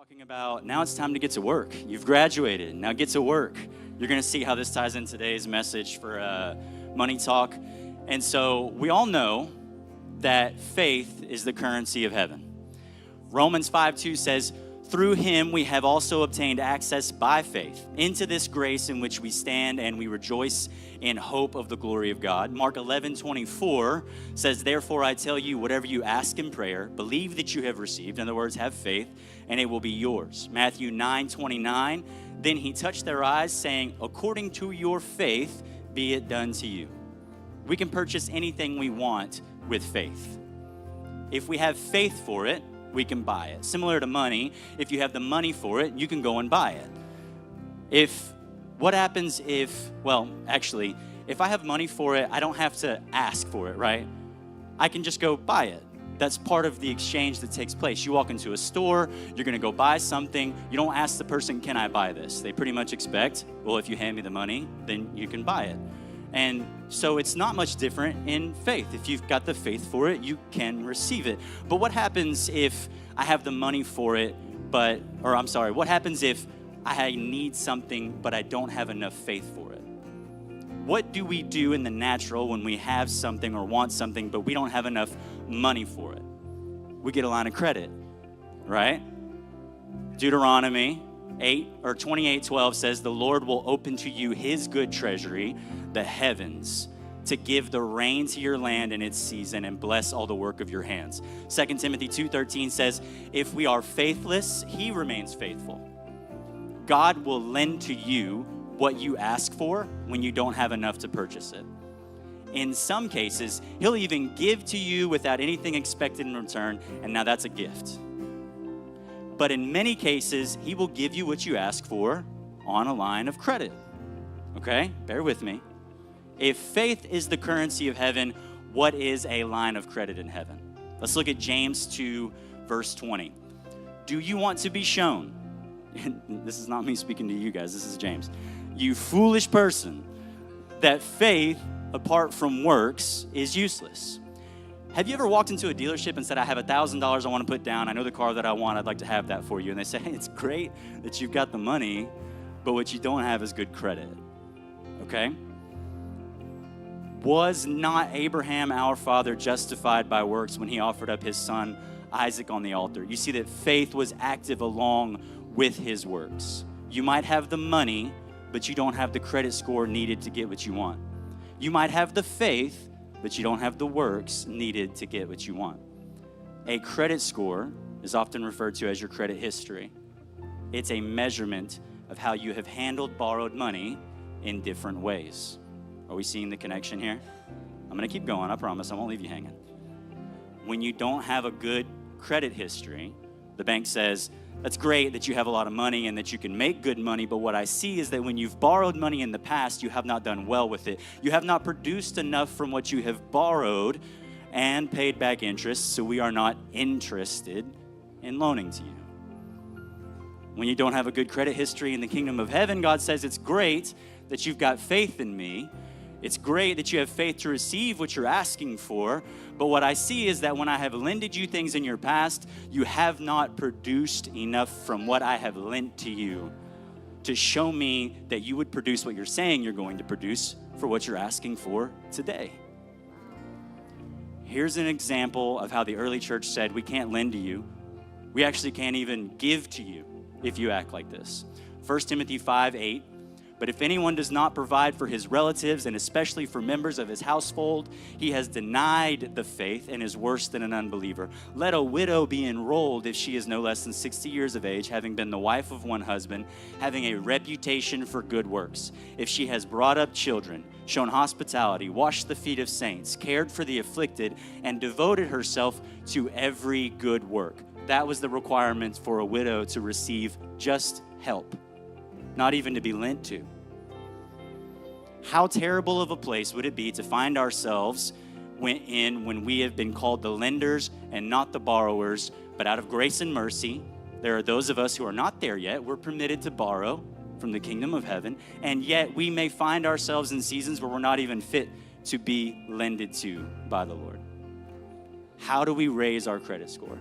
talking about now it's time to get to work. You've graduated, now get to work. You're going to see how this ties in today's message for Money Talk. And so we all know that faith is the currency of heaven. Romans 5:2 says, through him we have also obtained access by faith into this grace in which we stand, and we rejoice in hope of the glory of God. Mark 11:24 says, therefore I tell you, whatever you ask in prayer, believe that you have received. In other words, have faith, and it will be yours. Matthew 9:29, then he touched their eyes, saying, according to your faith, be it done to you. We can purchase anything we want with faith. If we have faith for it, we can buy it. Similar to money, if you have the money for it, you can go and buy it. What happens if I have money for it, I don't have to ask for it, right? I can just go buy it. That's part of the exchange that takes place. You walk into a store, you're gonna go buy something. You don't ask the person, can I buy this? They pretty much expect, well, if you hand me the money, then you can buy it. And so it's not much different in faith. If you've got the faith for it, you can receive it. But what happens if I have the money for it, what happens if I need something, but I don't have enough faith for it? What do we do in the natural when we have something or want something, but we don't have enough money for it? We get a line of credit, right? Deuteronomy 28:12 says, the Lord will open to you his good treasury, the heavens, to give the rain to your land in its season and bless all the work of your hands. 2 Timothy 2:13 says, if we are faithless, he remains faithful. God will lend to you what you ask for when you don't have enough to purchase it. In some cases, he'll even give to you without anything expected in return, and now that's a gift. But in many cases, he will give you what you ask for on a line of credit. Okay, bear with me. If faith is the currency of heaven, what is a line of credit in heaven? Let's look at James 2, verse 20. Do you want to be shown? This is not me speaking to you guys, this is James. You foolish person, that faith apart from works is useless. Have you ever walked into a dealership and said, I have $1,000 I want to put down. I know the car that I want. I'd like to have that for you. And they say, hey, it's great that you've got the money, but what you don't have is good credit. Okay? Was not Abraham, our father, justified by works when he offered up his son Isaac on the altar? You see that faith was active along with his works. You might have the money, but you don't have the credit score needed to get what you want. You might have the faith, but you don't have the works needed to get what you want. A credit score is often referred to as your credit history. It's a measurement of how you have handled borrowed money in different ways. Are we seeing the connection here? I'm gonna keep going, I promise, I won't leave you hanging. When you don't have a good credit history, the bank says, that's great that you have a lot of money and that you can make good money, but what I see is that when you've borrowed money in the past, you have not done well with it. You have not produced enough from what you have borrowed and paid back interest, so we are not interested in loaning to you. When you don't have a good credit history in the kingdom of heaven, God says, it's great that you've got faith in me. It's great that you have faith to receive what you're asking for, but what I see is that when I have lended you things in your past, you have not produced enough from what I have lent to you to show me that you would produce what you're saying you're going to produce for what you're asking for today. Here's an example of how the early church said, we can't lend to you. We actually can't even give to you if you act like this. 1 Timothy 5:8. But if anyone does not provide for his relatives, and especially for members of his household, he has denied the faith and is worse than an unbeliever. Let a widow be enrolled if she is no less than 60 years of age, having been the wife of one husband, having a reputation for good works. If she has brought up children, shown hospitality, washed the feet of saints, cared for the afflicted, and devoted herself to every good work. That was the requirement for a widow to receive just help, not even to be lent to. How terrible of a place would it be to find ourselves when we have been called the lenders and not the borrowers, but out of grace and mercy, there are those of us who are not there yet. We're permitted to borrow from the kingdom of heaven, and yet we may find ourselves in seasons where we're not even fit to be lended to by the Lord. How do we raise our credit score?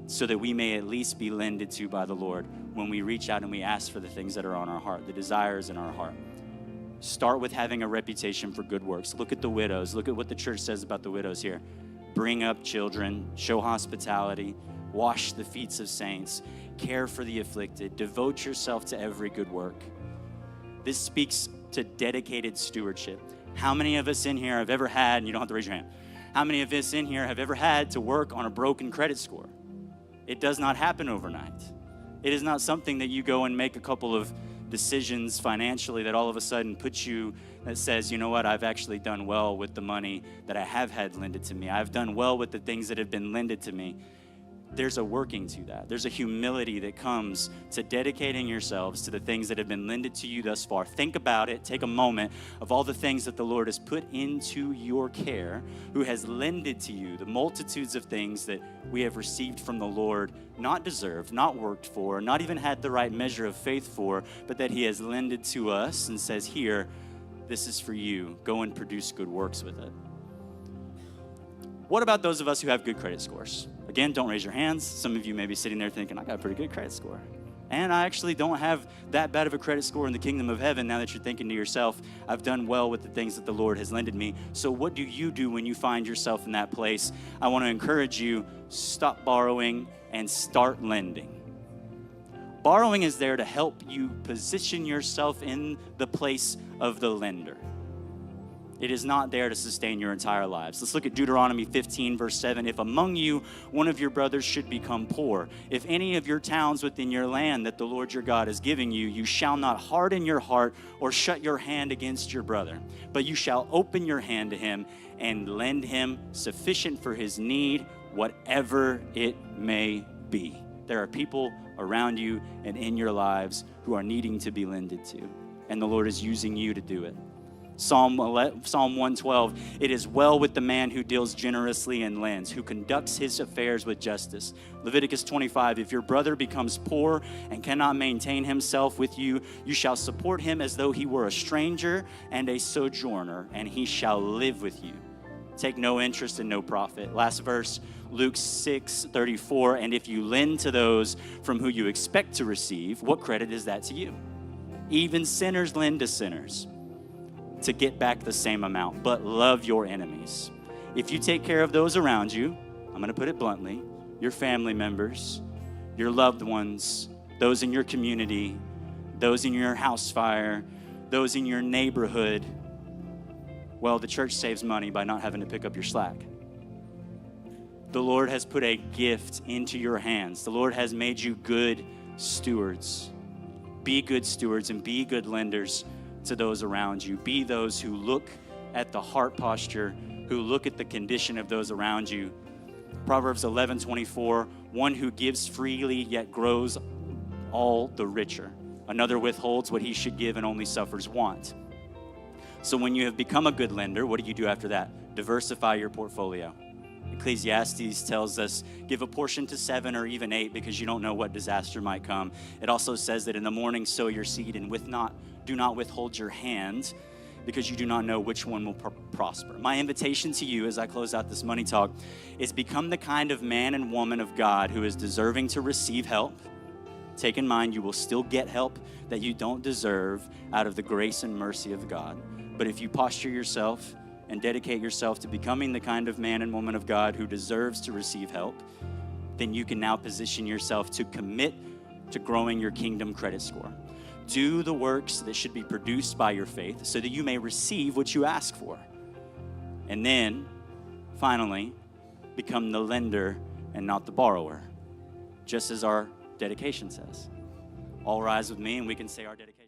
so that we may at least be lended to by the Lord when we reach out and we ask for the things that are on our heart, the desires in our heart. Start with having a reputation for good works. Look at the widows. Look at what the church says about the widows here. Bring up children, show hospitality, wash the feet of saints, care for the afflicted, devote yourself to every good work. This speaks to dedicated stewardship. How many of us in here have ever had, and you don't have to raise your hand, how many of us in here have ever had to work on a broken credit score? It does not happen overnight. It is not something that you go and make a couple of decisions financially that all of a sudden puts you, that says, you know what, I've actually done well with the money that I have had lended to me. I've done well with the things that have been lended to me. There's a working to that. There's a humility that comes to dedicating yourselves to the things that have been lended to you thus far. Think about it. Take a moment of all the things that the Lord has put into your care, who has lended to you, the multitudes of things that we have received from the Lord, not deserved, not worked for, not even had the right measure of faith for, but that he has lended to us and says, here, this is for you. Go and produce good works with it. What about those of us who have good credit scores? Again, don't raise your hands. Some of you may be sitting there thinking, I got a pretty good credit score. And I actually don't have that bad of a credit score in the kingdom of heaven. Now that you're thinking to yourself, I've done well with the things that the Lord has lended me. So what do you do when you find yourself in that place? I want to encourage you, stop borrowing and start lending. Borrowing is there to help you position yourself in the place of the lender. It is not there to sustain your entire lives. Let's look at Deuteronomy 15, verse 7. If among you one of your brothers should become poor, if any of your towns within your land that the Lord your God is giving you, you shall not harden your heart or shut your hand against your brother, but you shall open your hand to him and lend him sufficient for his need, whatever it may be. There are people around you and in your lives who are needing to be lended to, and the Lord is using you to do it. Psalm 112, it is well with the man who deals generously and lends, who conducts his affairs with justice. Leviticus 25, if your brother becomes poor and cannot maintain himself with you, you shall support him as though he were a stranger and a sojourner, and he shall live with you. Take no interest and no profit. Last verse, Luke 6:34, and if you lend to those from who you expect to receive, what credit is that to you? Even sinners lend to sinners to get back the same amount, but love your enemies. If you take care of those around you, I'm going to put it bluntly, your family members, your loved ones, those in your community, those in your house fire, those in your neighborhood, well, the church saves money by not having to pick up your slack. The Lord has put a gift into your hands. The Lord has made you good stewards. Be good stewards and be good lenders to those around you. Be those who look at the heart posture, who look at the condition of those around you. Proverbs 11:24, one who gives freely yet grows all the richer. Another withholds what he should give and only suffers want. So when you have become a good lender, what do you do after that? Diversify your portfolio. Ecclesiastes tells us, give a portion to 7 or even 8 because you don't know what disaster might come. It also says that in the morning sow your seed and do not withhold your hand because you do not know which one will prosper. My invitation to you as I close out this money talk is become the kind of man and woman of God who is deserving to receive help. Take in mind you will still get help that you don't deserve out of the grace and mercy of God. But if you posture yourself and dedicate yourself to becoming the kind of man and woman of God who deserves to receive help, then you can now position yourself to commit to growing your kingdom credit score. Do the works that should be produced by your faith so that you may receive what you ask for. And then, finally, become the lender and not the borrower, just as our dedication says. All rise with me and we can say our dedication.